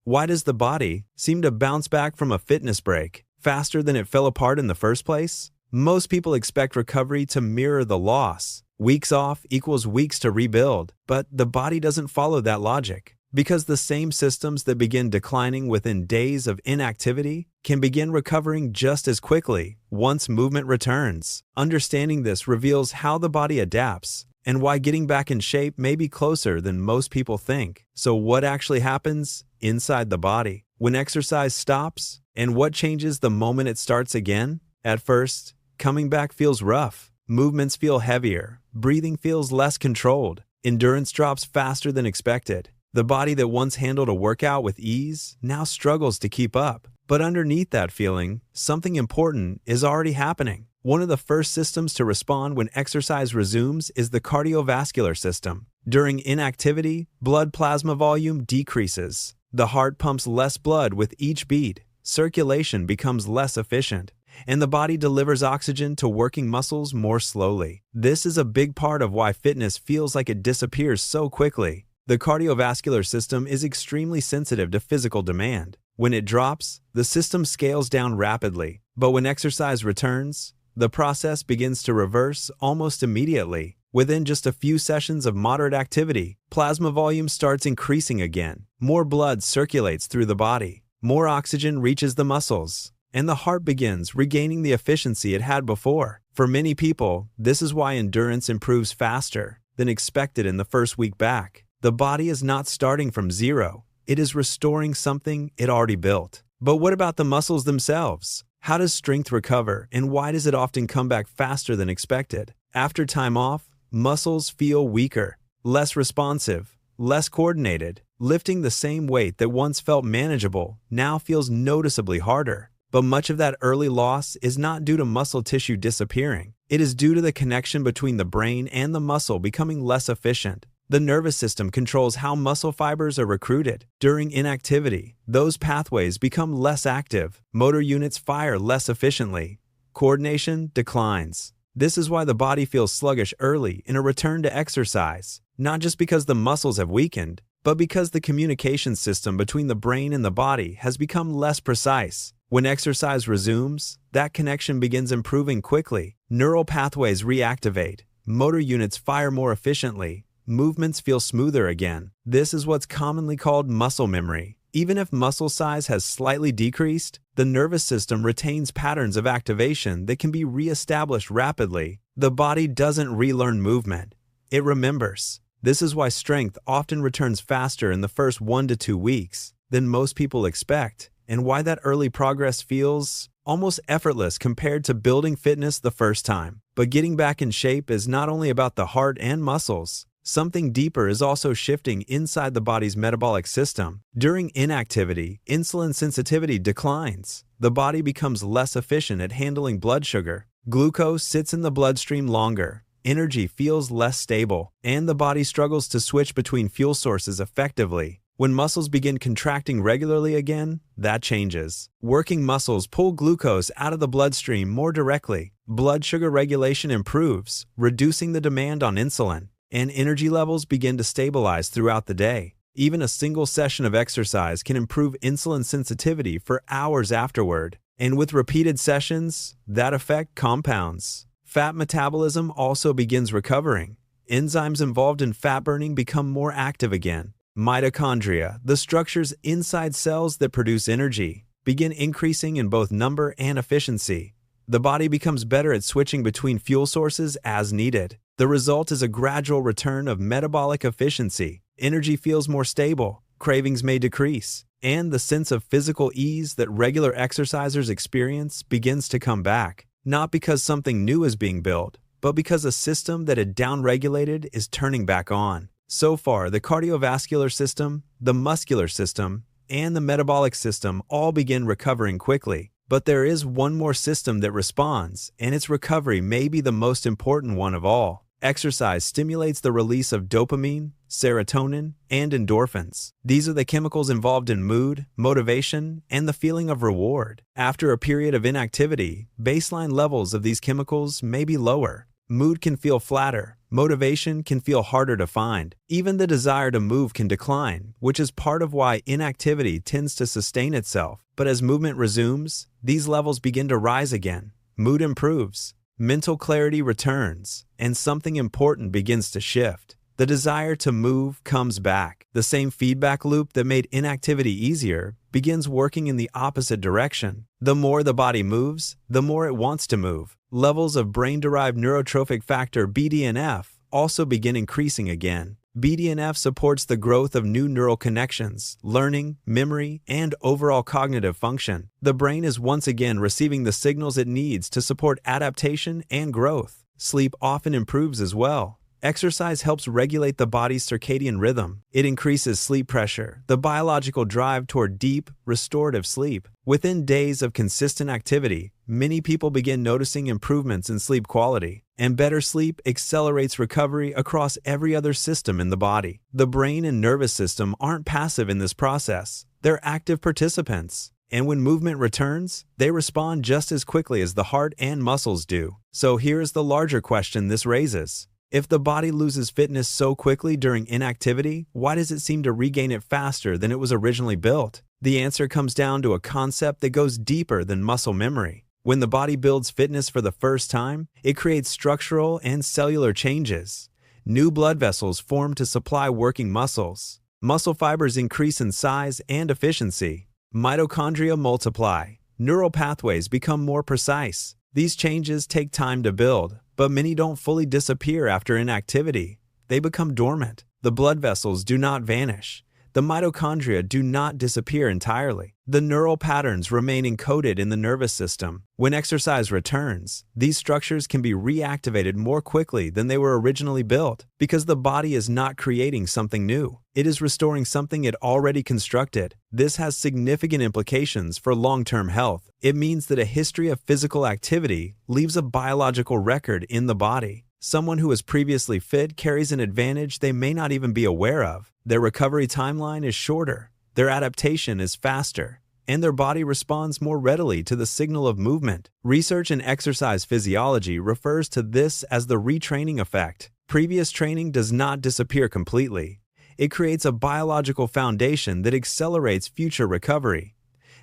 Why does the body seem to bounce back from a fitness break faster than it fell apart in the first place? Most people expect recovery to mirror the loss. Weeks off equals weeks to rebuild, but the body doesn't follow that logic. Because the same systems that begin declining within days of inactivity can begin recovering just as quickly once movement returns. Understanding this reveals how the body adapts and why getting back in shape may be closer than most people think. So what actually happens inside the body when exercise stops, and what changes the moment it starts again? At first, coming back feels rough. Movements feel heavier. Breathing feels less controlled. Endurance drops faster than expected. The body that once handled a workout with ease now struggles to keep up. But underneath that feeling, something important is already happening. One of the first systems to respond when exercise resumes is the cardiovascular system. During inactivity, blood plasma volume decreases. The heart pumps less blood with each beat. Circulation becomes less efficient, and the body delivers oxygen to working muscles more slowly. This is a big part of why fitness feels like it disappears so quickly. The cardiovascular system is extremely sensitive to physical demand. When it drops, the system scales down rapidly, but when exercise returns, the process begins to reverse almost immediately. Within just a few sessions of moderate activity, plasma volume starts increasing again. More blood circulates through the body. More oxygen reaches the muscles, and the heart begins regaining the efficiency it had before. For many people, this is why endurance improves faster than expected in the first week back. The body is not starting from zero. It is restoring something it already built. But what about the muscles themselves? How does strength recover, and why does it often come back faster than expected? After time off, muscles feel weaker, less responsive, less coordinated. Lifting the same weight that once felt manageable now feels noticeably harder. But much of that early loss is not due to muscle tissue disappearing. It is due to the connection between the brain and the muscle becoming less efficient. The nervous system controls how muscle fibers are recruited. During inactivity, those pathways become less active. Motor units fire less efficiently. Coordination declines. This is why the body feels sluggish early in a return to exercise, not just because the muscles have weakened, but because the communication system between the brain and the body has become less precise. When exercise resumes, that connection begins improving quickly. Neural pathways reactivate. Motor units fire more efficiently. Movements feel smoother again. This is what's commonly called muscle memory. Even if muscle size has slightly decreased, the nervous system retains patterns of activation that can be reestablished rapidly. The body doesn't relearn movement. It remembers. This is why strength often returns faster in the first 1 to 2 weeks than most people expect, and why that early progress feels almost effortless compared to building fitness the first time. But getting back in shape is not only about the heart and muscles. Something deeper is also shifting inside the body's metabolic system. During inactivity, insulin sensitivity declines. The body becomes less efficient at handling blood sugar. Glucose sits in the bloodstream longer. Energy feels less stable, and the body struggles to switch between fuel sources effectively. When muscles begin contracting regularly again, that changes. Working muscles pull glucose out of the bloodstream more directly. Blood sugar regulation improves, reducing the demand on insulin, and energy levels begin to stabilize throughout the day. Even a single session of exercise can improve insulin sensitivity for hours afterward. And with repeated sessions, that effect compounds. Fat metabolism also begins recovering. Enzymes involved in fat burning become more active again. Mitochondria, the structures inside cells that produce energy, begin increasing in both number and efficiency. The body becomes better at switching between fuel sources as needed. The result is a gradual return of metabolic efficiency. Energy feels more stable, cravings may decrease, and the sense of physical ease that regular exercisers experience begins to come back. Not because something new is being built, but because a system that had downregulated is turning back on. So far, the cardiovascular system, the muscular system, and the metabolic system all begin recovering quickly. But there is one more system that responds, and its recovery may be the most important one of all. Exercise stimulates the release of dopamine, serotonin, and endorphins. These are the chemicals involved in mood, motivation, and the feeling of reward. After a period of inactivity, baseline levels of these chemicals may be lower. Mood can feel flatter, Motivation can feel harder to find. Even the desire to move can decline, which is part of why inactivity tends to sustain itself. But as movement resumes, these levels begin to rise again. Mood improves, mental clarity returns, and something important begins to shift. The desire to move comes back. The same feedback loop that made inactivity easier begins working in the opposite direction. The more the body moves, the more it wants to move. Levels of brain-derived neurotrophic factor BDNF also begin increasing again. BDNF supports the growth of new neural connections, learning, memory, and overall cognitive function. The brain is once again receiving the signals it needs to support adaptation and growth. Sleep often improves as well. Exercise helps regulate the body's circadian rhythm. It increases sleep pressure, the biological drive toward deep, restorative sleep. Within days of consistent activity, many people begin noticing improvements in sleep quality, and better sleep accelerates recovery across every other system in the body. The brain and nervous system aren't passive in this process. They're active participants. And when movement returns, they respond just as quickly as the heart and muscles do. So here's the larger question this raises. If the body loses fitness so quickly during inactivity, why does it seem to regain it faster than it was originally built? The answer comes down to a concept that goes deeper than muscle memory. When the body builds fitness for the first time, it creates structural and cellular changes. New blood vessels form to supply working muscles. Muscle fibers increase in size and efficiency. Mitochondria multiply. Neural pathways become more precise. These changes take time to build, but many don't fully disappear after inactivity. They become dormant. The blood vessels do not vanish. The mitochondria do not disappear entirely. The neural patterns remain encoded in the nervous system. When exercise returns, these structures can be reactivated more quickly than they were originally built because the body is not creating something new. It is restoring something it already constructed. This has significant implications for long-term health. It means that a history of physical activity leaves a biological record in the body. Someone who was previously fit carries an advantage they may not even be aware of. Their recovery timeline is shorter, their adaptation is faster, and their body responds more readily to the signal of movement. Research in exercise physiology refers to this as the retraining effect. Previous training does not disappear completely. It creates a biological foundation that accelerates future recovery.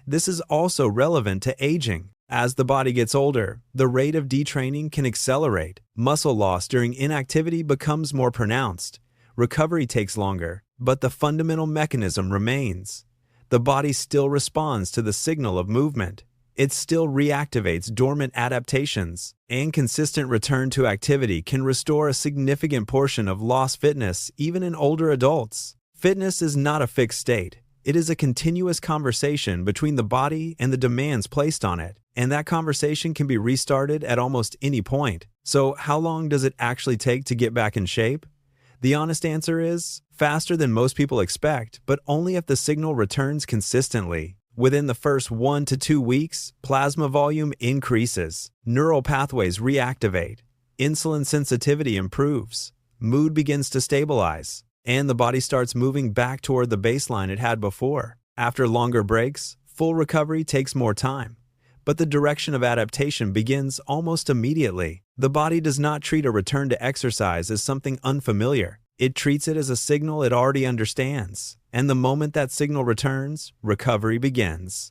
This is also relevant to aging. As the body gets older, the rate of detraining can accelerate. Muscle loss during inactivity becomes more pronounced. Recovery takes longer, but the fundamental mechanism remains. The body still responds to the signal of movement. It still reactivates dormant adaptations, and consistent return to activity can restore a significant portion of lost fitness even in older adults. Fitness is not a fixed state. It is a continuous conversation between the body and the demands placed on it, and that conversation can be restarted at almost any point. So how long does it actually take to get back in shape? The honest answer is faster than most people expect, but only if the signal returns consistently. Within the first 1 to 2 weeks, plasma volume increases, neural pathways reactivate, insulin sensitivity improves, mood begins to stabilize, and the body starts moving back toward the baseline it had before. After longer breaks, full recovery takes more time, but the direction of adaptation begins almost immediately. The body does not treat a return to exercise as something unfamiliar. It treats it as a signal it already understands, and the moment that signal returns, recovery begins.